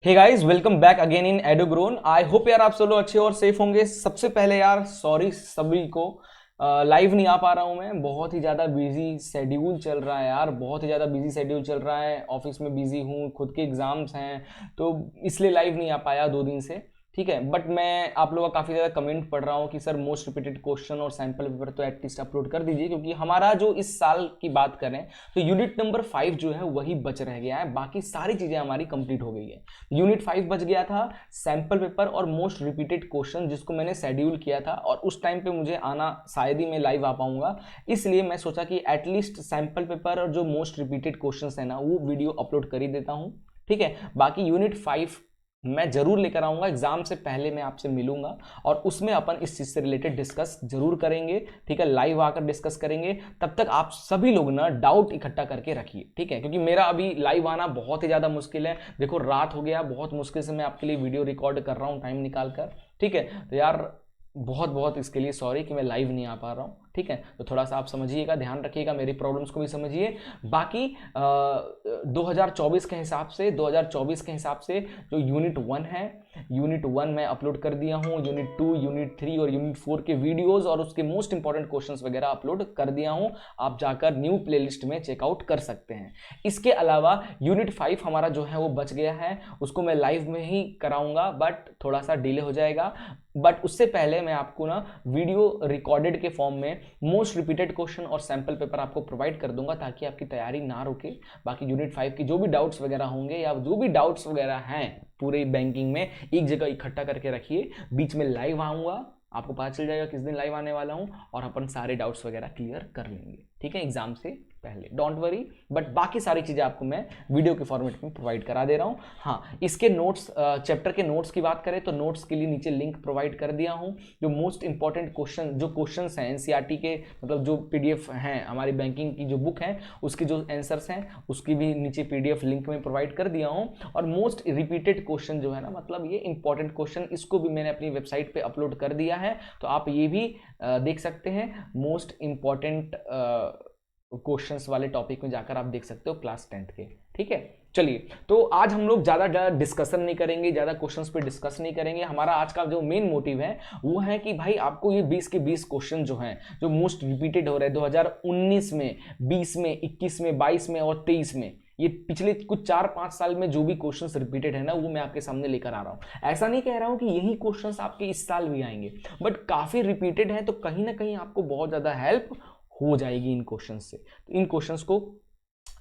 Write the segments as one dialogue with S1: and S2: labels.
S1: Hey guys, welcome back again in एडोग्रोन। I hope यार आप सब लोग अच्छे और सेफ होंगे। सबसे पहले यार सॉरी सभी को, लाइव नहीं आ पा रहा हूँ मैं। बहुत ही ज़्यादा बिजी शेड्यूल चल रहा है यार, बहुत ही ज़्यादा बिजी शेड्यूल चल रहा है। ऑफिस में बिजी हूँ, खुद के एग्जाम्स हैं, तो इसलिए लाइव नहीं आ पाया 2 दिन से। ठीक है, बट मैं आप लोगों का काफ़ी ज़्यादा कमेंट पढ़ रहा हूँ कि सर मोस्ट रिपीटेड क्वेश्चन और सैम्पल पेपर तो एटलीस्ट अपलोड कर दीजिए, क्योंकि हमारा जो इस साल की बात करें तो यूनिट नंबर 5 जो है वही बच रह गया है, बाकी सारी चीज़ें हमारी कंप्लीट हो गई है। यूनिट 5 बच गया था, सैंपल पेपर और मोस्ट रिपीटेड क्वेश्चन, जिसको मैंने शेड्यूल किया था और उस टाइम पे मुझे आना शायद ही मैं लाइव आ पाऊंगा। इसलिए मैं सोचा कि एटलीस्ट सैंपल पेपर और जो मोस्ट रिपीटेड क्वेश्चन है ना वो वीडियो अपलोड कर ही देता हूँ। ठीक है, बाकी यूनिट 5 मैं जरूर लेकर आऊंगा, एग्जाम से पहले मैं आपसे मिलूंगा और उसमें अपन इस चीज से रिलेटेड डिस्कस जरूर करेंगे। ठीक है, लाइव आकर डिस्कस करेंगे। तब तक आप सभी लोग ना डाउट इकट्ठा करके रखिए, ठीक है, क्योंकि मेरा अभी लाइव आना बहुत ही ज्यादा मुश्किल है। देखो रात हो गया, बहुत मुश्किल से मैं आपके लिए वीडियो रिकॉर्ड कर रहा हूँ टाइम निकाल कर। ठीक है, तो यार बहुत बहुत इसके लिए सॉरी कि मैं लाइव नहीं आ पा रहा हूँ। ठीक है, तो थोड़ा सा आप समझिएगा, ध्यान रखिएगा, मेरी प्रॉब्लम्स को भी समझिए। बाकी 2024 के हिसाब से 2024 के हिसाब से जो यूनिट 1 है, यूनिट 1 मैं अपलोड कर दिया हूँ। यूनिट 2, यूनिट 3 और यूनिट 4 के वीडियोस और उसके मोस्ट इंपॉर्टेंट क्वेश्चंस वगैरह अपलोड कर दिया हूँ। आप जाकर न्यू प्लेलिस्ट में चेकआउट कर सकते हैं। इसके अलावा यूनिट 5 हमारा जो है वो बच गया है, उसको मैं लाइव में ही कराऊंगा, बट थोड़ा सा डिले हो जाएगा। बट उससे पहले मैं आपको ना वीडियो रिकॉर्डेड के फॉर्म में मोस्ट रिपीटेड क्वेश्चन और सैंपल पेपर आपको प्रोवाइड कर दूंगा, ताकि आपकी तैयारी ना रुके। बाकी यूनिट 5 की जो भी डाउट्स वगैरह होंगे या जो भी डाउट्स वगैरह हैं पूरे बैंकिंग में, एक जगह इकट्ठा करके रखिए। बीच में लाइव आऊंगा, आपको पता चल जाएगा किस दिन लाइव आने वाला हूं, और अपन सारे डाउट्स वगैरह क्लियर कर लेंगे। ठीक है, एग्जाम से पहले, डोंट वरी। बट बाकी सारी चीज़ें आपको मैं वीडियो के फॉर्मेट में प्रोवाइड करा दे रहा हूँ। हाँ, इसके नोट्स, चैप्टर के नोट्स की बात करें तो नोट्स के लिए नीचे लिंक प्रोवाइड कर दिया हूँ। जो मोस्ट इंपॉर्टेंट क्वेश्चन, जो क्वेश्चंस हैं एनसीईआरटी के, मतलब जो पीडीएफ हैं हमारी बैंकिंग की जो बुक है उसके जो आंसर्स हैं उसकी भी नीचे पीडीएफ लिंक में प्रोवाइड कर दिया हूँ। और मोस्ट रिपीटेड क्वेश्चन जो है ना, मतलब ये इंपॉर्टेंट क्वेश्चन, इसको भी मैंने अपनी वेबसाइट पे अपलोड कर दिया है, तो आप ये भी देख सकते हैं। मोस्ट इंपॉर्टेंट क्वेश्चंस वाले टॉपिक में जाकर आप देख सकते हो क्लास 10th के। ठीक है, चलिए, तो आज हम लोग ज़्यादा डिस्कशन नहीं करेंगे, ज़्यादा क्वेश्चंस पे डिस्कस नहीं करेंगे। हमारा आज का जो मेन मोटिव है वो है कि भाई आपको ये 20 के 20 क्वेश्चन जो हैं, जो मोस्ट रिपीटेड हो रहे हैं 2019 में, 20 में, 21 में, 22 में और 23 में, ये पिछले कुछ 4-5 साल में जो भी क्वेश्चंस रिपीटेड है ना, वो मैं आपके सामने लेकर आ रहा हूँ। ऐसा नहीं कह रहा हूँ कि यही क्वेश्चंस आपके इस साल भी आएंगे, बट काफ़ी रिपीटेड है, तो कहीं ना कहीं आपको बहुत ज़्यादा हेल्प हो जाएगी इन क्वेश्चंस से। तो इन क्वेश्चंस को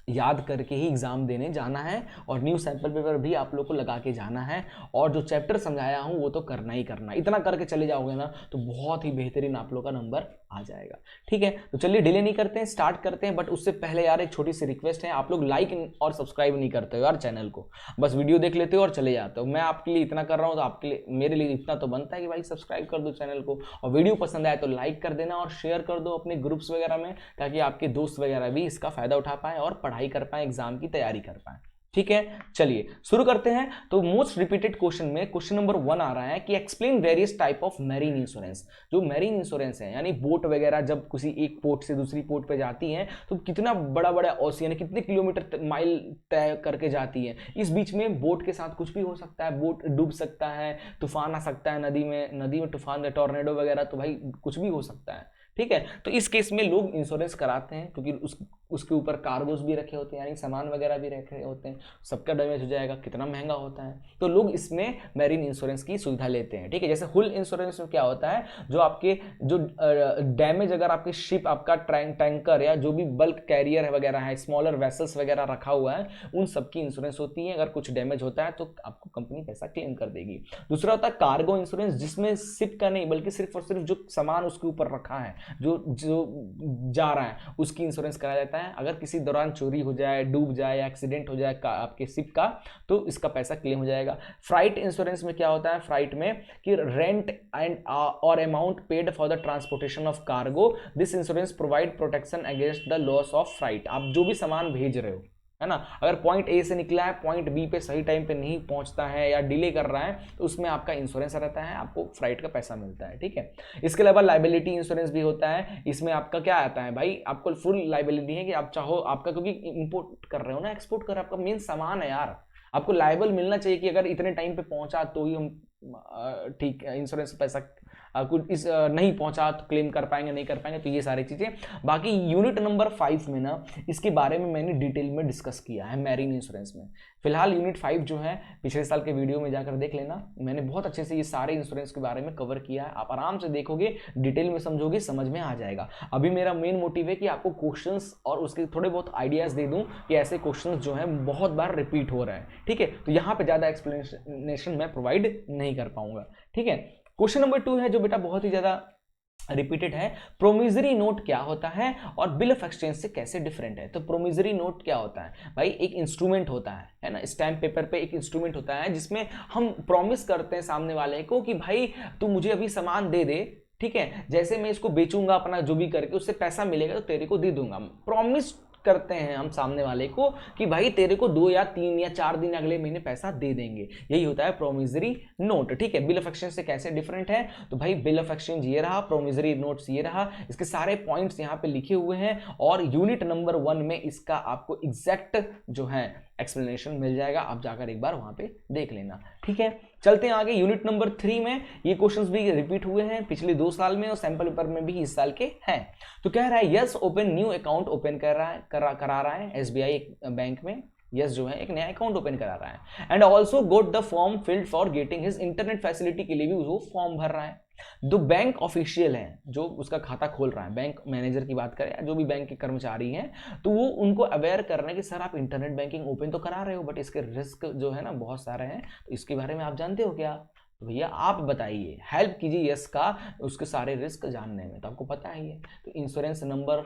S1: याद करके ही एग्जाम देने जाना है, और न्यू सैंपल पेपर भी आप लोग को लगा के जाना है, और जो चैप्टर समझाया हूं वो तो करना ही करना। इतना करके चले जाओगे ना तो बहुत ही बेहतरीन आप लोग का नंबर आ जाएगा। ठीक है, तो चलिए डिले नहीं करते हैं, स्टार्ट करते हैं। बट उससे पहले यार एक छोटी सी रिक्वेस्ट है, आप लोग लाइक और सब्सक्राइब नहीं करते हो यार चैनल को, बस वीडियो देख लेते हो और चले जाते हो। मैं आपके लिए इतना कर रहा हूँ तो आपके लिए, मेरे लिए इतना तो बनता है कि भाई सब्सक्राइब कर दो चैनल को, और वीडियो पसंद आए तो लाइक कर देना और शेयर कर दो अपने ग्रुप्स वगैरह में, ताकि आपके दोस्त वगैरह भी इसका फायदा उठा पाए और पढ़ाई कर पाए, एग्जाम की तैयारी कर पाए। ठीक है, चलिए शुरू करते हैं। तो मोस्ट रिपीटेड क्वेश्चन में क्वेश्चन नंबर 1 आ रहा है कि explain various type of marine insurance. जो मैरीन इंश्योरेंस है, यानी बोट वगैरह जब किसी एक पोर्ट से दूसरी पोर्ट पे जाती हैं तो कितना बड़ा बड़ा ओशियन, कितने किलोमीटर माइल तय करके जाती है। इस बीच में बोट के साथ कुछ भी हो सकता है, बोट डूब सकता है, तूफान आ सकता है नदी में तूफान, टॉर्नेडो वगैरह, तो भाई कुछ भी हो सकता है। ठीक है, तो इस केस में लोग इंश्योरेंस कराते हैं, क्योंकि उसके ऊपर कार्गोस भी रखे होते हैं, यानी सामान वगैरह भी रखे होते हैं, सबका डैमेज हो जाएगा, कितना महंगा होता है, तो लोग इसमें मैरीन इंश्योरेंस की सुविधा लेते हैं। ठीक है, जैसे हुल इंश्योरेंस में क्या होता है, जो आपके जो डैमेज, अगर आपके शिप, आपका टैंकर या जो भी बल्क कैरियर वगैरह है, स्मॉलर वेसल्स वगैरह रखा हुआ है, उन सबकी इंश्योरेंस होती है। अगर कुछ डैमेज होता है तो आपको कंपनी पैसा क्लेम कर देगी। दूसरा होता है कार्गो इंश्योरेंस, जिसमें शिप का नहीं बल्कि सिर्फ और सिर्फ जो सामान उसके ऊपर रखा है, जो जो जा रहा है, उसकी इंश्योरेंस कराया जाता है। अगर किसी दौरान चोरी हो जाए, डूब जाए, एक्सीडेंट हो जाए आपके शिप का, तो इसका पैसा क्लेम हो जाएगा। फ्राइट इंश्योरेंस में क्या होता है, फ्राइट में कि रेंट एंड और amount paid for the transportation of cargo, this insurance provide protection against the loss of freight. आप जो भी सामान भेज रहे हो, है ना, अगर पॉइंट ए से निकला है, पॉइंट बी पे सही टाइम पे नहीं पहुंचता है या डिले कर रहा है, तो उसमें आपका इंश्योरेंस रहता है, आपको फ्राइट का पैसा मिलता है। ठीक है, इसके अलावा लाइबिलिटी इंश्योरेंस भी होता है। इसमें आपका क्या आता है भाई, आपको फुल लाइबिलिटी है कि आप चाहो, आपका क्योंकि इंपोर्ट कर रहे हो ना, एक्सपोर्ट कर रहे हो, आपका मेन सामान है यार, आपको लायबल मिलना चाहिए कि अगर इतने टाइम पे पहुंचा तो ही हम ठीक इंश्योरेंस पैसा कुछ इस नहीं पहुंचा तो क्लेम कर पाएंगे, नहीं कर पाएंगे, तो ये सारी चीजें। बाकी यूनिट नंबर 5 में ना इसके बारे में मैंने डिटेल में डिस्कस किया है मैरीन इंश्योरेंस में। फिलहाल यूनिट 5 जो है पिछले साल के वीडियो में जाकर देख लेना, मैंने बहुत अच्छे से ये सारे इंश्योरेंस के बारे में कवर किया है। आप आराम से देखोगे, डिटेल में समझोगे, समझ में आ जाएगा। अभी मेरा मेन मोटिव है कि आपको क्वेश्चंस और उसके थोड़े बहुत आइडियाज दे दूं कि ऐसे क्वेश्चंस जो है बहुत बार रिपीट हो रहे हैं, ठीक है। तो यहाँ पे ज्यादा एक्सप्लेनेशन मैं प्रोवाइड नहीं कर पाऊंगा, ठीक है। क्वेश्चन नंबर 2 है जो बेटा बहुत ही ज्यादा रिपीटेड है, प्रोमिजरी नोट क्या होता है और बिल ऑफ एक्सचेंज से कैसे डिफरेंट है। तो प्रोमिजरी नोट क्या होता है भाई, एक इंस्ट्रूमेंट होता है ना, स्टैम्प पेपर पे एक इंस्ट्रूमेंट होता है जिसमें हम प्रॉमिस करते हैं सामने वाले को कि भाई तू मुझे अभी सामान दे दे, ठीक है, जैसे मैं इसको बेचूंगा अपना जो भी करके उससे पैसा मिलेगा तो तेरे को दे दूंगा। प्रॉमिस करते हैं हम सामने वाले को कि भाई तेरे को 2 या 3 या 4 दिन अगले महीने पैसा दे देंगे, यही होता है प्रोमिजरी नोट, ठीक है। बिल ऑफ एक्सचेंज से कैसे डिफरेंट है, तो भाई बिल ऑफ एक्सचेंज ये रहा, प्रोमिजरी नोट्स ये रहा, इसके सारे पॉइंट्स यहाँ पे लिखे हुए हैं और यूनिट नंबर 1 में इसका आपको एग्जैक्ट जो है एक्सप्लेनेशन मिल जाएगा, आप जाकर एक बार वहां पे देख लेना, ठीक है। चलते हैं आगे यूनिट नंबर 3 में। ये क्वेश्चंस भी रिपीट हुए हैं पिछले 2 साल में और सैंपल पेपर में भी इस साल के हैं। तो कह रहा है yes open new account open करा रहा है एसबीआई बैंक में। यस जो है एक नया अकाउंट ओपन करा रहा है and also goat the form field for getting his internet facility के लिए भी वो फॉर्म भर रहा है। दो बैंक ऑफिशियल हैं जो उसका खाता खोल रहा है, बैंक मैनेजर की बात करें, जो भी बैंक के कर्मचारी हैं, तो वो उनको अवेयर कर रहे हैं कि सर आप इंटरनेट बैंकिंग ओपन तो करा रहे हो बट इसके रिस्क जो है ना बहुत सारे हैं, तो इसके बारे में आप जानते हो क्या। तो भैया आप बताइए, हेल्प कीजिए यस का उसके सारे रिस्क जानने में, तो आपको पता ही है। तो insurance number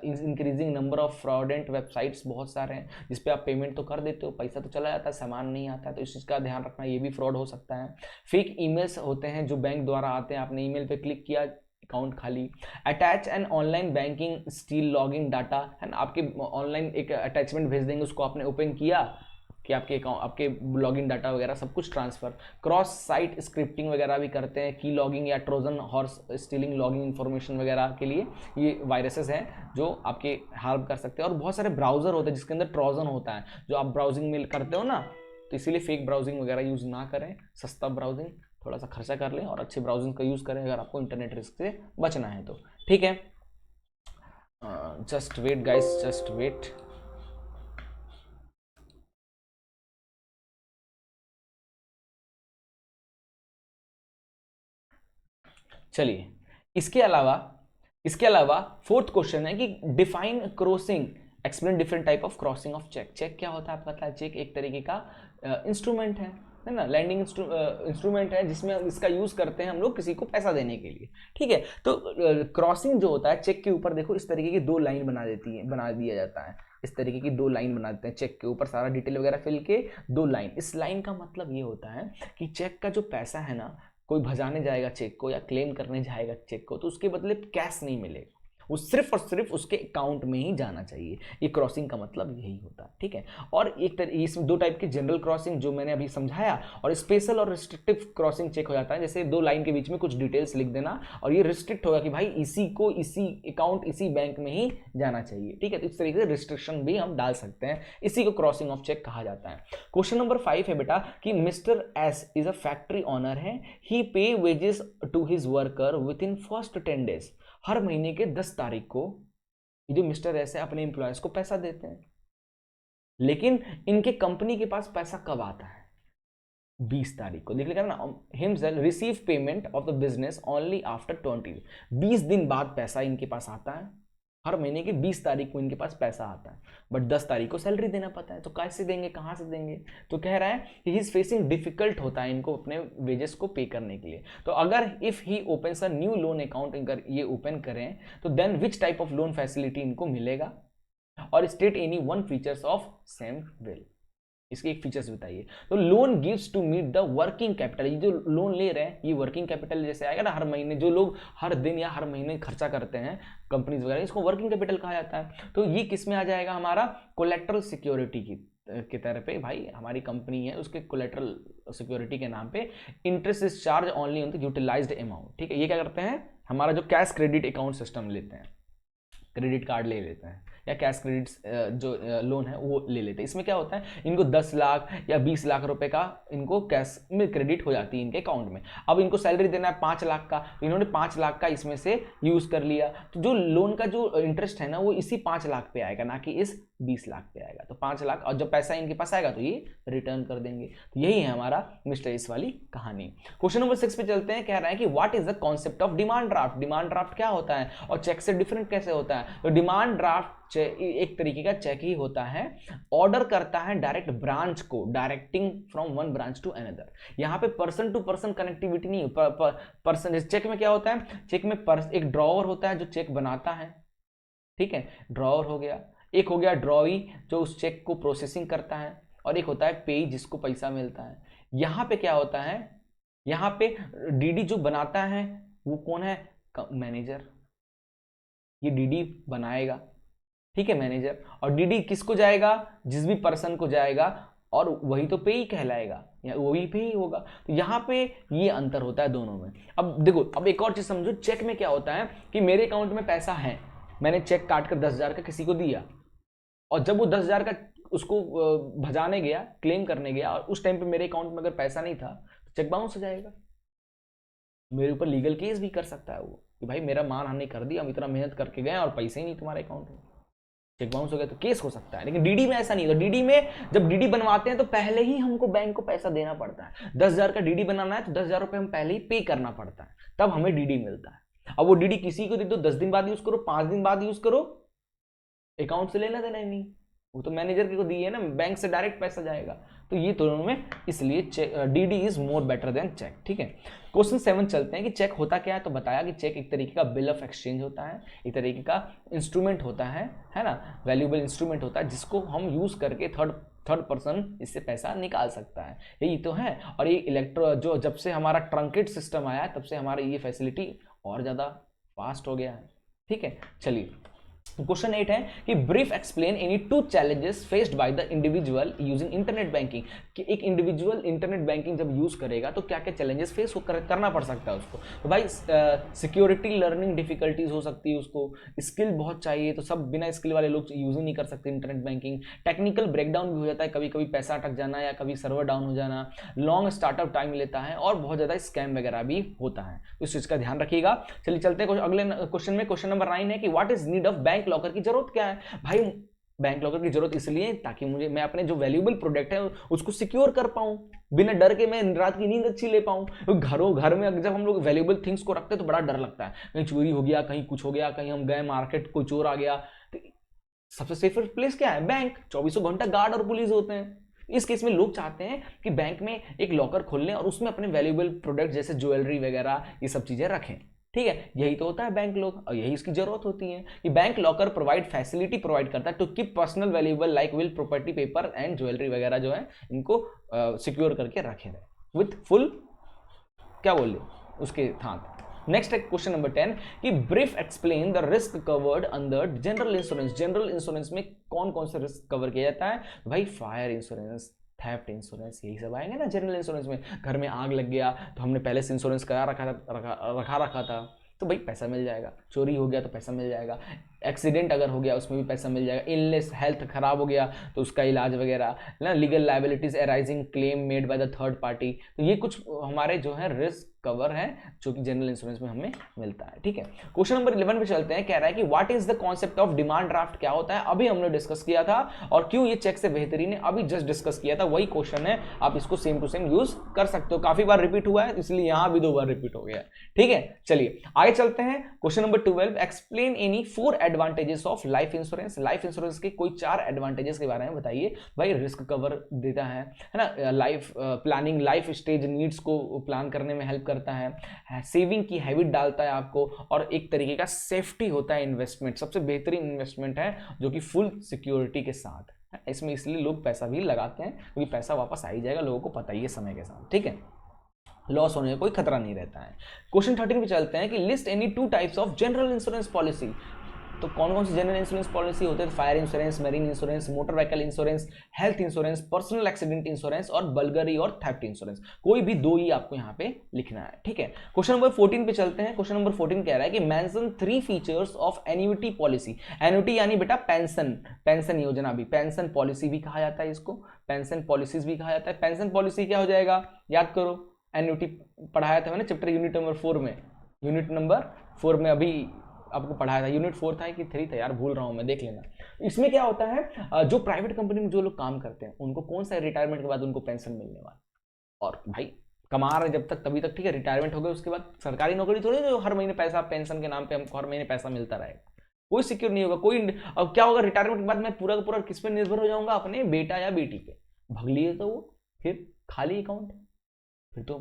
S1: increasing number of fraudulent websites बहुत सारे हैं जिसपे आप पेमेंट तो कर देते हो, पैसा तो चला जाता है, सामान नहीं आता है, तो इस चीज़ का ध्यान रखना, ये भी फ्रॉड हो सकता है। फेक ईमेल्स होते हैं जो बैंक द्वारा आते हैं, आपने ईमेल पे क्लिक किया अकाउंट खाली। Attach and online banking steel login data है ना, आपके ऑनलाइन एक अटैचमेंट भेज देंगे, उसको आपने ओपन किया कि आपके अकाउंट आपके लॉगिन डाटा वगैरह सब कुछ ट्रांसफर। क्रॉस साइट स्क्रिप्टिंग वगैरह भी करते हैं, की लॉगिंग या Trojan horse stealing logging information वगैरह के लिए ये वायरसेस हैं जो आपके हार्म कर सकते हैं। और बहुत सारे ब्राउजर होते हैं जिसके अंदर ट्रोजन होता है, जो आप ब्राउजिंग में करते हो ना, तो इसीलिए फेक ब्राउजिंग वगैरह यूज ना करें, सस्ता ब्राउजिंग थोड़ा सा खर्चा कर लें और अच्छे ब्राउजिंग का यूज करें अगर आपको इंटरनेट रिस्क से बचना है तो, ठीक है। Just wait guys, just wait. चलिए इसके अलावा फोर्थ क्वेश्चन है कि define crossing, explain different type of crossing of cheque. Cheque क्या होता है आपको पता है, चेक एक तरीके का इंस्ट्रूमेंट है ना, लैंडिंग इंस्ट्रूमेंट है जिसमें इसका यूज करते हैं हम लोग किसी को पैसा देने के लिए, ठीक है। तो क्रॉसिंग जो होता है चेक के ऊपर देखो इस तरीके की 2 लाइन बना दिया जाता है, इस तरीके की 2 लाइन बना देते हैं चेक के ऊपर, सारा डिटेल वगैरह फिल के 2 लाइन। इस लाइन का मतलब ये होता है कि चेक का जो पैसा है ना, कोई भजाने जाएगा चेक को या क्लेम करने जाएगा चेक को, तो उसके बदले कैश नहीं मिलेगा, वो सिर्फ और सिर्फ उसके अकाउंट में ही जाना चाहिए। ये क्रॉसिंग का मतलब यही होता है, ठीक है। और इसमें 2 टाइप की जनरल क्रॉसिंग जो मैंने अभी समझाया, और स्पेशल और रिस्ट्रिक्टिव क्रॉसिंग चेक हो जाता है, जैसे 2 लाइन के बीच में कुछ डिटेल्स लिख देना और ये रिस्ट्रिक्ट होगा कि भाई इसी को इसी अकाउंट इसी बैंक में ही जाना चाहिए, ठीक है। तो इस तरीके से रिस्ट्रिक्शन भी हम डाल सकते हैं, इसी को क्रॉसिंग ऑफ चेक कहा जाता है। क्वेश्चन नंबर 5 है बेटा कि mister S is a factory owner है, he pay wages to his worker within first 10 days। हर महीने के 10 तारीख को ये जो मिस्टर एस है अपने एम्प्लॉयज को पैसा देते हैं, लेकिन इनके कंपनी के पास पैसा कब आता है, 20 तारीख को। देख लेगा ना, himself receive payment of the business only after 20 दिन बाद पैसा इनके पास आता है। हर महीने की 20 तारीख को इनके पास पैसा आता है, बट 10 तारीख को सैलरी देना पड़ता है, तो कैसे देंगे, कहाँ से देंगे। तो कह रहा है कि ही इज फेसिंग डिफिकल्ट होता है इनको अपने वेजेस को पे करने के लिए। तो अगर if he opens a new loan account, अगर ये ओपन करें तो then which type of loan facility इनको मिलेगा, और state any 1 features of same will, इसके एक फीचर्स बताइए। तो loan gives to meet the working capital, ये जो लोन ले रहे हैं ये वर्किंग कैपिटल जैसे आएगा ना, हर महीने जो लोग हर दिन या हर महीने खर्चा करते हैं कंपनीज वगैरह, इसको वर्किंग कैपिटल कहा जाता है। तो ये किस में आ जाएगा, हमारा कोलेट्रल सिक्योरिटी की तरह पे, भाई हमारी कंपनी है उसके कोलेट्रल सिक्योरिटी के नाम पे interest is charge only on the utilised amount, ठीक है। ये क्या करते हैं, हमारा जो कैश क्रेडिट अकाउंट सिस्टम लेते हैं, क्रेडिट कार्ड ले लेते हैं, या कैश क्रेडिट्स जो लोन है वो ले लेते हैं। इसमें क्या होता है, इनको 10 लाख या 20 लाख रुपए का इनको कैश में क्रेडिट हो जाती है इनके अकाउंट में। अब इनको सैलरी देना है 5 लाख का, तो इन्होंने 5 लाख का इसमें से यूज कर लिया, तो जो लोन का जो इंटरेस्ट है ना वो इसी 5 लाख पे आएगा, ना कि इस 20 लाख पे आएगा। तो 5 लाख, और जब पैसा इनके पास आएगा तो ये रिटर्न कर देंगे। तो यही है हमारा मिस्टर इस वाली कहानी। क्वेश्चन नंबर 6 पे चलते हैं। कह रहा है कि what is the concept of demand draft. Demand draft क्या होता है और चेक से डिफरेंट कैसे होता है। तो डिमांड ड्राफ्ट एक तरीके का चेक ही होता है, ऑर्डर करता है डायरेक्ट ब्रांच को, directing from one branch to another. यहाँ पे पर्सन टू पर्सन कनेक्टिविटी नहीं, पर्सन। चेक में क्या होता है, चेक में एक ड्रॉवर होता है जो चेक बनाता है, ठीक है, ड्रॉवर हो गया। एक हो गया ड्रॉई जो उस चेक को प्रोसेसिंग करता है, और एक होता है पेई जिसको पैसा मिलता है। यहाँ पे क्या होता है, यहाँ पे डीडी जो बनाता है वो कौन है, मैनेजर। ये डीडी बनाएगा, ठीक है, मैनेजर। और डीडी किसको जाएगा, जिस भी पर्सन को जाएगा, और वही तो पेई कहलाएगा, या वही पे ही होगा। तो यहाँ पे ये अंतर होता है दोनों में। अब देखो, अब एक और चीज समझो, चेक में क्या होता है कि मेरे अकाउंट में पैसा है, मैंने चेक काट कर 10,000 का किसी को दिया, और जब वो 10,000 का उसको भजाने गया, क्लेम करने गया, और उस टाइम पे मेरे अकाउंट में अगर पैसा नहीं था तो चेक बाउंस हो जाएगा। मेरे ऊपर लीगल केस भी कर सकता है वो कि भाई मेरा मानहानि कर दिया, हम इतना मेहनत करके गए और पैसे ही नहीं तुम्हारे अकाउंट में, चेक बाउंस हो गया, तो केस हो सकता है। लेकिन डीडी में ऐसा नहीं होता। डीडी में जब डीडी बनवाते हैं तो पहले ही हमको बैंक को पैसा देना पड़ता है। 10,000 का डीडी बनाना है तो 10,000 रुपये हम पहले ही पे करना पड़ता है, तब हमें डीडी मिलता है। अब वो डीडी किसी को दे दो, 10 दिन बाद यूज करो, 5 दिन बाद यूज करो, अकाउंट से लेना देना ही नहीं, वो तो मैनेजर को दी है ना, बैंक से डायरेक्ट पैसा जाएगा। तो ये दोनों में, इसलिए DD is more better than cheque, ठीक है। क्वेश्चन 7 चलते हैं कि चेक होता क्या है। तो बताया कि चेक एक तरीके का बिल ऑफ एक्सचेंज होता है, एक तरीके का इंस्ट्रूमेंट होता है ना, वैल्यूएबल इंस्ट्रूमेंट होता है, जिसको हम यूज करके थर्ड पर्सन इससे पैसा निकाल सकता है, यही तो है। और ये जो जब से हमारा ट्रंकेट सिस्टम आया है तब से हमारा ये फैसिलिटी और ज़्यादा फास्ट हो गया है, ठीक है। चलिए, क्वेश्चन 8 है कि brief explain any 2 challenges faced by the individual using internet banking. कि एक इंडिविजुअल इंटरनेट बैंकिंग जब यूज करेगा तो क्या क्या चैलेंजेस फेस करना पड़ सकता है उसको। तो भाई सिक्योरिटी लर्निंग डिफिकल्टीज हो सकती है उसको, स्किल बहुत चाहिए, तो सब बिना स्किल वाले लोग यूज ही नहीं कर सकते इंटरनेट बैंकिंग। टेक्निकल ब्रेकडाउन भी हो जाता है, कभी कभी पैसा अटक जाना या कभी सर्वर डाउन हो जाना, लॉन्ग स्टार्टअप टाइम लेता है, और बहुत ज़्यादा स्कैम वगैरह भी होता है, तो इस चीज़ का ध्यान रखिएगा। चलिए चलते हैं अगले क्वेश्चन में। क्वेश्चन नंबर 9 है कि what is need of bank locker की जरूरत क्या है। भाई बैंक लॉकर की जरूरत इसलिए ताकि मैं अपने जो वैल्यूएबल प्रोडक्ट है उसको सिक्योर कर पाऊं, बिना डर के मैं रात की नींद अच्छी ले पाऊं। घर में जब हम लोग वैल्यूएबल थिंग्स को रखते हैं तो बड़ा डर लगता है, कहीं चोरी हो गया, कहीं कुछ हो गया, कहीं हम गए मार्केट कोई चोर आ गया। तो सबसे सेफर प्लेस क्या है, बैंक। 24 घंटा गार्ड और पुलिस होते हैं। इस केस में लोग चाहते हैं कि बैंक में एक लॉकर खोल लें और उसमें अपने वैल्यूएबल प्रोडक्ट जैसे ज्वेलरी वगैरह ये सब चीजें रखें, ठीक है। यही तो होता है बैंक लोग, और यही इसकी जरूरत होती है कि बैंक लॉकर फैसिलिटी प्रोवाइड करता है to keep personal valuable like will, property, paper and jewellery वगैरह जो है इनको सिक्योर करके रखे रहे विथ फुल, क्या बोल रहे उसके साथ। नेक्स्ट है क्वेश्चन नंबर 10 कि brief explain the risk covered under general insurance. General insurance में कौन कौन सा रिस्क कवर किया जाता है। भाई फायर इंश्योरेंस, थेफ्ट इंश्योरेंस, यही सब आएंगे ना जनरल इंश्योरेंस में। घर में आग लग गया तो हमने पहले से इंश्योरेंस करा रखा था, तो भाई पैसा मिल जाएगा। चोरी हो गया तो पैसा मिल जाएगा। एक्सीडेंट अगर हो गया उसमें भी पैसा मिल जाएगा। इलनेस, हेल्थ खराब हो गया तो उसका इलाज वगैरह ना। Legal liabilities arising claim made by the third party, तो ये कुछ हमारे जो है रिस्क कवर है जो कि जनरल इंश्योरेंस में हमें मिलता है, ठीक है। क्वेश्चन नंबर 11 पे चलते हैं। कह रहा है कि what is the concept of demand draft, क्या होता है। अभी हमने डिस्कस किया था, और क्यों ये चेक से बेहतरीन है अभी जस्ट डिस्कस किया था, वही क्वेश्चन है। आप इसको सेम टू सेम यूज कर सकते हो, काफी बार रिपीट हुआ है इसलिए यहां भी 2 बार रिपीट हो गया, ठीक है। चलिए आगे चलते हैं। Question number 12, explain any 4 advantages of life insurance. Life insurance के कोई 4 एडवांटेजेस के बारे में बताइए। भाई रिस्क कवर देता है ना, life planning, life stage needs को प्लान करने में हेल्प करता है, सेविंग की हैबिट डालता है आपको, और एक तरीके का सेफ्टी होता है। इन्वेस्टमेंट सबसे बेहतरीन इन्वेस्टमेंट है जो कि फुल सिक्योरिटी के साथ है। इसमें इसलिए लोग पैसा भी लगाते हैं क्योंकि पैसा वापस आ ही जाएगा, लोगों को पता ही है समय के साथ, ठीक है। लॉस होने का कोई खतरा नहीं रहता है। क्वेश्चन 13 पे चलते हैं कि list any 2 types of general insurance policy. तो कौन कौन सी जनरल इंश्योरेंस पॉलिसी होते हैं? Fire insurance, marine insurance, motor vehicle insurance, health insurance, personal accident insurance और बल्गरी और थेफ्ट इंश्योरेंस। कोई भी दो ही आपको यहाँ पे लिखना है, ठीक है। क्वेश्चन नंबर 14 पे चलते हैं। क्वेश्चन नंबर 14 कह रहा है कि mention 3 features of annuity policy. Annuity यानी बेटा पेंशन, पेंशन योजना भी, पेंशन पॉलिसी भी कहा जाता है इसको, पेंशन पॉलिसीज भी कहा जाता है। पेंशन पॉलिसी क्या हो जाएगा, याद करो, एन्युटी पढ़ाया था मैंने चैप्टर यूनिट नंबर 4 में, यूनिट नंबर 4 में अभी आपको पढ़ाया था। यूनिट 4 था कि 3 था यार, भूल रहा हूं मैं, देख लेना। इसमें क्या होता है, जो प्राइवेट कंपनी में जो लोग काम करते हैं उनको कौन सा रिटायरमेंट के बाद उनको पेंशन मिलने वाला, और भाई कमा रहे जब तक तभी तक ठीक है, रिटायरमेंट हो गया उसके बाद सरकारी नौकरी थोड़ी जो हर महीने पैसा पेंशन के नाम पे हमको हर महीने पैसा मिलता रहेगा, कोई सिक्योर नहीं होगा कोई। अब क्या होगा, रिटायरमेंट के बाद मैं पूरा का पूरा किस पे निर्भर हो जाऊंगा, अपने बेटा या बेटी पे। भग लिए तो वो फिर खाली अकाउंट, फिर तो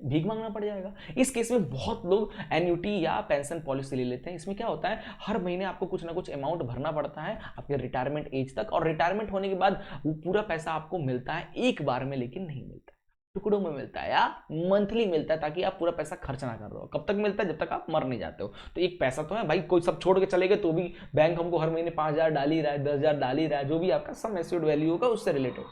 S1: भीख मांगना पड़ जाएगा। इस केस में बहुत लोग एन्युटी या पेंशन पॉलिसी ले लेते हैं। इसमें क्या होता है, हर महीने आपको कुछ ना कुछ अमाउंट भरना पड़ता है आपके रिटायरमेंट एज तक, और रिटायरमेंट होने के बाद वो पूरा पैसा आपको मिलता है एक बार में, लेकिन नहीं मिलता है, टुकड़ों में मिलता है या मंथली मिलता है, ताकि आप पूरा पैसा खर्च ना कर रहे हो। कब तक मिलता है, जब तक आप मर नहीं जाते हो। तो एक पैसा तो है भाई, कोई सब छोड़ के चले गए तो भी बैंक हमको हर महीने 5,000 डाल ही रहा है, 10,000 डाल ही रहा है, जो भी आपका सम एश्योर्ड वैल्यू होगा उससे रिलेटेड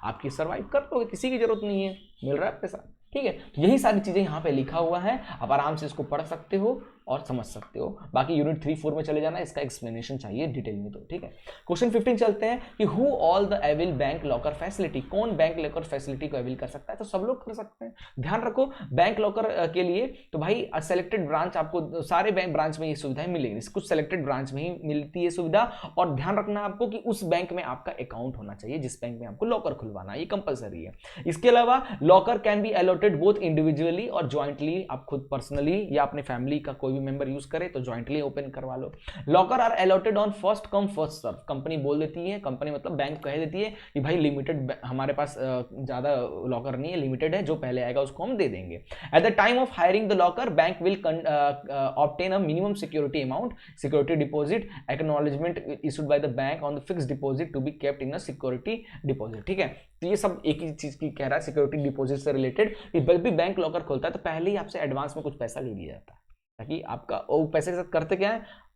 S1: आपकी सर्वाइव कर लोगे, किसी की जरूरत नहीं है, मिल रहा है पैसा, ठीक है। तो यही सारी चीजें यहाँ पे लिखा हुआ है, आप आराम से इसको पढ़ सकते हो और समझ सकते हो। बाकी यूनिट 3-4 में चले जाना, इसका एक्सप्लेनेशन चाहिए डिटेल में तो, ठीक है। क्वेश्चन 15 चलते हैं कि who all the avail bank locker facility, कौन बैंक लॉकर फैसिलिटी को अवेल कर सकता है, तो सब लोग कर सकते हैं। ध्यान रखो बैंक लॉकर के लिए तो भाई सेलेक्टेड ब्रांच, आपको सारे बैंक ब्रांच में ये सुविधाएं मिलेंगी, कुछ सेलेक्टेड ब्रांच में ही मिलती है सुविधा। और ध्यान रखना आपको कि उस बैंक में आपका अकाउंट होना चाहिए जिस बैंक में आपको लॉकर खुलवाना है, ये कंपलसरी है। इसके अलावा locker can be allotted both individually और ज्वाइंटली, आप खुद पर्सनली या अपने फैमिली का कोई भी मेंबर यूज करे तो ज्वाइंटली ओपन करवा लो। Locker are allotted on first come first serve, company बोल देती है, कंपनी मतलब बैंक कह देती है कि भाई लिमिटेड, हमारे पास ज्यादा लॉकर नहीं है, लिमिटेड है, जो पहले आएगा उसको हम दे देंगे। At the time of hiring the locker bank will obtain a minimum security amount, security deposit acknowledgement issued by the bank on the fixed deposit to be kept in a security deposit, ठीक है। तो ये सब एक ही चीज की कह रहा है, सिक्योरिटी डिपॉजिट से रिलेटेड। जब भी बैंक लॉकर खोलता है तो पहले ही आपसे एडवांस में कुछ पैसा ले लिया जाता है, ताकि आपका वो पैसे के साथ करते क्या है,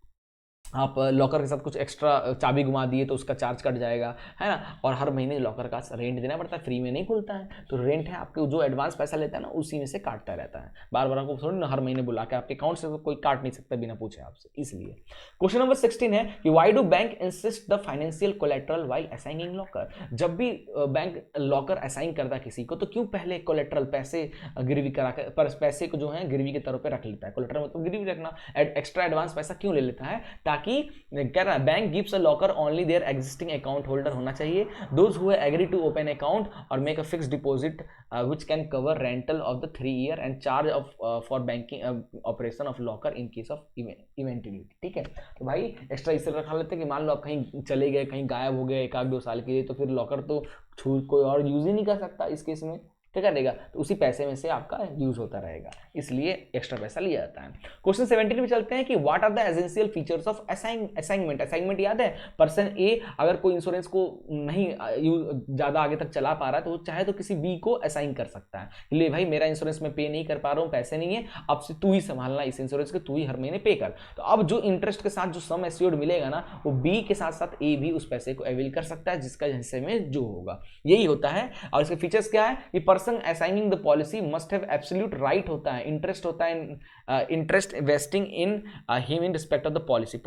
S1: आप लॉकर के साथ कुछ एक्स्ट्रा चाबी घुमा दिए तो उसका चार्ज कट जाएगा, है ना। और हर महीने लॉकर का रेंट देना पड़ता है, फ्री में नहीं खुलता है, तो रेंट है आपके, जो एडवांस पैसा लेता है ना उसी में से काटता रहता है। बार बार आपको थोड़ी ना हर महीने बुला के आपके अकाउंट से तो कोई काट नहीं सकता बिना पूछे आपसे, इसलिए। क्वेश्चन नंबर 16 है कि why do bank insist the financial collateral while assigning locker. जब भी बैंक लॉकर असाइन करता है किसी को तो क्यों पहले कोलेट्रल पैसे गिरवी करा कर, पैसे को जो है गिरवी के तौर पर रख लेता है। कोलेट्रल मतलब गिरवी रखना, एक्स्ट्रा एडवांस पैसा क्यों ले लेता है, ताकि कह रहा है bank gives a locker only their existing account holder होना चाहिए, those who agree to open account और make a fixed deposit which can cover rental of the 3 year and charge of for banking operation of locker in case of eventuality, ठीक है। तो भाई extra इससे रखा लेते हैं कि मान लो आप कहीं चले गए, कहीं गायब हो गए 1-2 साल के लिए, तो फिर लॉकर तो कोई और यूज ही नहीं कर सकता इस केस में, ठीक है, तो उसी पैसे में से आपका यूज होता रहेगा, इसलिए एक्स्ट्रा पैसा लिया जाता है। क्वेश्चन 17 में चलते हैं कि what are the essential features of assignment. Assignment याद है, पर्सन ए अगर कोई इंश्योरेंस को नहीं ज्यादा आगे तक चला पा रहा है तो चाहे तो किसी बी को असाइन कर सकता है, ले भाई मेरा इंश्योरेंस में पे नहीं कर पा रहा हूँ, पैसे नहीं है, अब से तू ही संभालना इस इंश्योरेंस के, तू ही हर महीने पे कर। तो अब जो इंटरेस्ट के साथ जो सम एश्योर्ड मिलेगा ना, वो बी के साथ साथ ए भी उस पैसे को अवेल कर सकता है, जिसका हिस्से में जो होगा, यही होता है। और इसके फीचर्स क्या है कि assigning the policy must have absolute right होता है, इंटरेस्ट होता है, interest vesting in him in respect of the policy,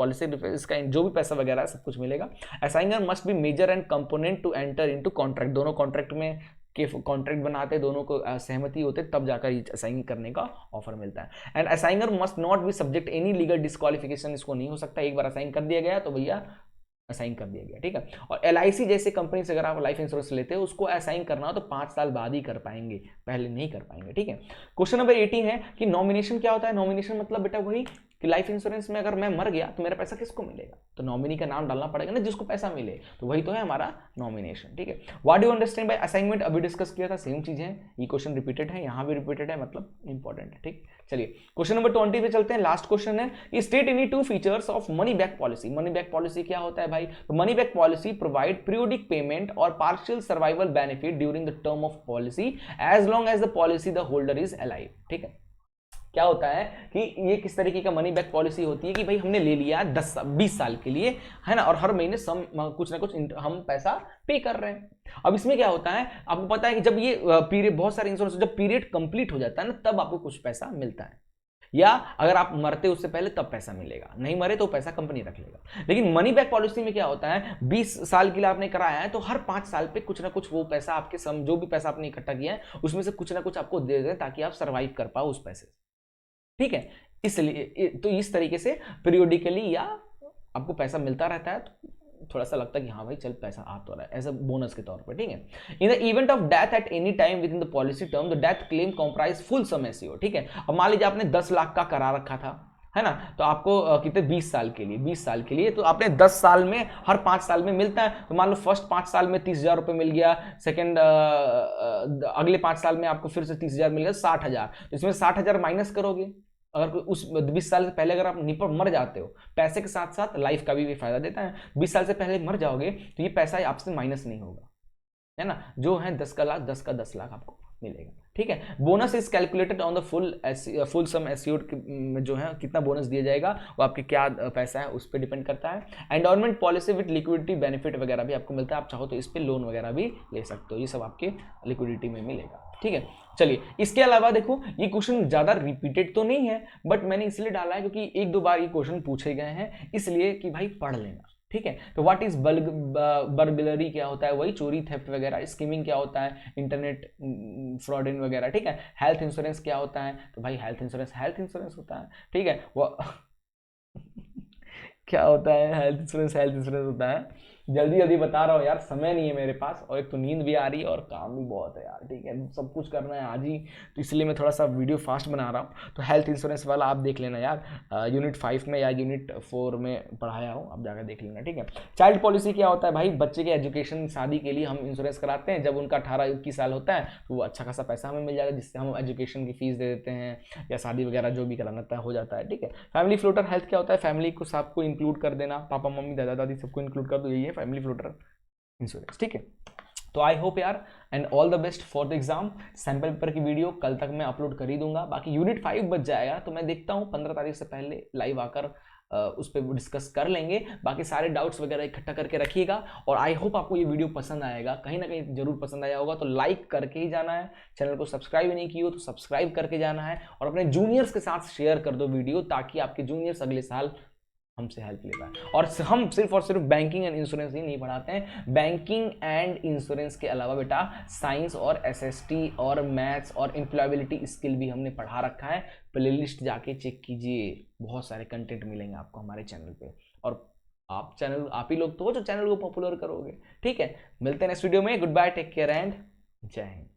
S1: इसका जो भी पैसा वगैरह सब कुछ मिलेगा। Assigner must be major and component to enter into contract, दोनों कॉन्ट्रैक्ट में के कॉन्ट्रैक्ट बनाते, दोनों को सहमति होते तब जाकर असाइन करने का ऑफर मिलता है। And assigner must not be subject any legal disqualification, इसको नहीं हो सकता, एक बार असाइन कर दिया गया तो भैया असाइन कर दिया गया, ठीक है। और LIC जैसे कंपनी से अगर आप लाइफ इंश्योरेंस लेते हो उसको असाइन करना हो तो 5 साल बाद ही कर पाएंगे, पहले नहीं कर पाएंगे, ठीक है। क्वेश्चन नंबर 18 है कि नॉमिनेशन क्या होता है। नॉमिनेशन मतलब बेटा वही कि लाइफ इंश्योरेंस में अगर मैं मर गया तो मेरा पैसा किसको मिलेगा, तो नॉमिनी का नाम डालना पड़ेगा ना जिसको पैसा मिले, तो वही तो है हमारा नॉमिनेशन, ठीक है। What do you understand by assignment, अभी डिस्कस किया था, सेम चीज है, ये क्वेश्चन रिपीटेड है, यहाँ भी रिपीटेड है, मतलब इंपॉर्टेंट है, ठीक। चलिए क्वेश्चन नंबर 20 पे चलते हैं, लास्ट क्वेश्चन है, state any 2 features of money back policy. Money back policy क्या होता है भाई, तो money back policy provide periodic payment और partial survival benefit during the term of policy as long as the policy the holder is alive, ठीक है। क्या होता है कि ये किस तरीके का मनी बैक पॉलिसी होती है कि भाई हमने ले लिया 10-20 साल के लिए, है ना, और हर महीने कुछ ना कुछ हम पैसा पे कर रहे हैं। अब इसमें क्या होता है, आपको पता है कि जब ये पीरियड, बहुत सारे इंश्योरेंस जब पीरियड कंप्लीट हो जाता है ना, तब आपको कुछ पैसा मिलता है, या अगर आप मरते उससे पहले तब पैसा मिलेगा, नहीं मरे तो पैसा कंपनी रख लेगा। लेकिन मनी बैक पॉलिसी में क्या होता है, 20 साल के लिए आपने कराया है तो हर 5 साल पे कुछ ना कुछ वो पैसा आपके जो भी पैसा आपने इकट्ठा किया है उसमें से कुछ ना कुछ आपको दे दें ताकि आप सर्वाइव कर पाओ उस पैसे से, ठीक है। इसलिए तो इस तरीके से पीरियोडिकली या आपको पैसा मिलता रहता है, तो थोड़ा सा लगता है कि हाँ भाई चल पैसा आ तो रहा है, एज अ बोनस के तौर पर, ठीक है। In the event of death at any time with in the policy term the death claim comprise full sum assured, ठीक है। अब मान लीजिए आपने 10 लाख का करा रखा था, है ना, तो आपको कितने 20 साल के लिए, 20 साल के लिए तो आपने 10 साल में हर 5 साल में मिलता है, तो मान लो फर्स्ट 5 साल में 30,000 रुपये मिल गया, सेकंड अगले 5 साल में आपको फिर से 30,000 मिल गया, 60,000, तो इसमें 60,000 माइनस करोगे। अगर उस 20 साल से पहले अगर आप मर जाते हो, पैसे के साथ साथ लाइफ का भी फायदा देता है, 20 साल से पहले मर जाओगे तो ये पैसा आपसे माइनस नहीं होगा, है ना, जो है 10 का लाख 10 का 10 लाख आपको मिलेगा, ठीक है। Bonus is calculated on the full sum assured में जो है कितना बोनस दिया जाएगा वो आपके क्या पैसा है उस पर डिपेंड करता है। Endowment policy with liquidity benefit वगैरह भी आपको मिलता है, आप चाहो तो इस पर लोन वगैरह भी ले सकते हो, ये सब आपके लिक्विडिटी में मिलेगा, ठीक है। चलिए, इसके अलावा देखो ये क्वेश्चन ज्यादा रिपीटेड तो नहीं है, बट मैंने इसलिए डाला है क्योंकि 1-2 बार ये क्वेश्चन पूछे गए हैं, इसलिए कि भाई पढ़ लेना, ठीक है। तो व्हाट इज बर्गलरी क्या होता है, वही चोरी थेफ्ट वगैरह। स्कीमिंग क्या होता है, इंटरनेट फ्रॉड इन वगैरह, ठीक है। हेल्थ इंश्योरेंस क्या होता है, तो भाई हेल्थ इंश्योरेंस होता है, ठीक है। वो क्या होता है, हेल्थ इंश्योरेंस होता है। जल्दी जल्दी बता रहा हूँ यार, समय नहीं है मेरे पास, और एक तो नींद भी आ रही है और काम भी बहुत है यार, ठीक है, सब कुछ करना है आज ही, तो इसलिए मैं थोड़ा सा वीडियो फास्ट बना रहा हूँ। तो हेल्थ इंश्योरेंस वाला आप देख लेना यार, यूनिट 5 में या यूनिट 4 में पढ़ाया हूँ, आप जाकर देख लेना, ठीक है। चाइल्ड पॉलिसी क्या होता है, भाई बच्चे के एजुकेशन शादी के लिए हम इंश्योरेंस कराते हैं, जब उनका 18-21 साल होता है तो वो अच्छा खासा पैसा हमें मिल जाएगा, जिससे हम एजुकेशन की फीस दे देते हैं या शादी वगैरह जो भी कराना हो जाता है, ठीक है। फैमिली फ्लोटर हेल्थ क्या होता है, फैमिली को सबको इंक्लूड कर देना, पापा मम्मी दादा दादी सबको इंक्लूड कर दो, यही है फैमिली फ्लोटर इंश्योरेंस, ठीक है। तो आई होप यार and all the best for the exam. Sample paper की वीडियो कल तक मैं अपलोड कर ही दूंगा, बाकी यूनिट 5 बच जाएगा तो मैं देखता हूँ 15 तारीख से पहले लाइव आकर उस पर डिस्कस कर लेंगे। बाकी सारे डाउट्स वगैरह इकट्ठा करके रखिएगा, और आई होप आपको ये वीडियो पसंद आएगा, कहीं ना कहीं जरूर पसंद आया होगा, तो लाइक करके ही जाना है, चैनल को सब्सक्राइब नहीं किया हो तो सब्सक्राइब करके जाना है, और अपने जूनियर्स के साथ शेयर कर दो वीडियो, ताकि आपके जूनियर्स अगले साल हमसे हेल्प ले पाए। और हम सिर्फ और सिर्फ बैंकिंग एंड इंश्योरेंस ही नहीं पढ़ाते हैं, बैंकिंग एंड इंश्योरेंस के अलावा बेटा साइंस और एसएसटी और मैथ्स और एम्प्लॉयबिलिटी स्किल भी हमने पढ़ा रखा है। प्लेलिस्ट जाके चेक कीजिए, बहुत सारे कंटेंट मिलेंगे आपको हमारे चैनल पे, और आप ही लोग तो हो जो चैनल को पॉपुलर करोगे, ठीक है। मिलते हैं नेक्स्ट वीडियो में, good bye, take care and Jai Hind.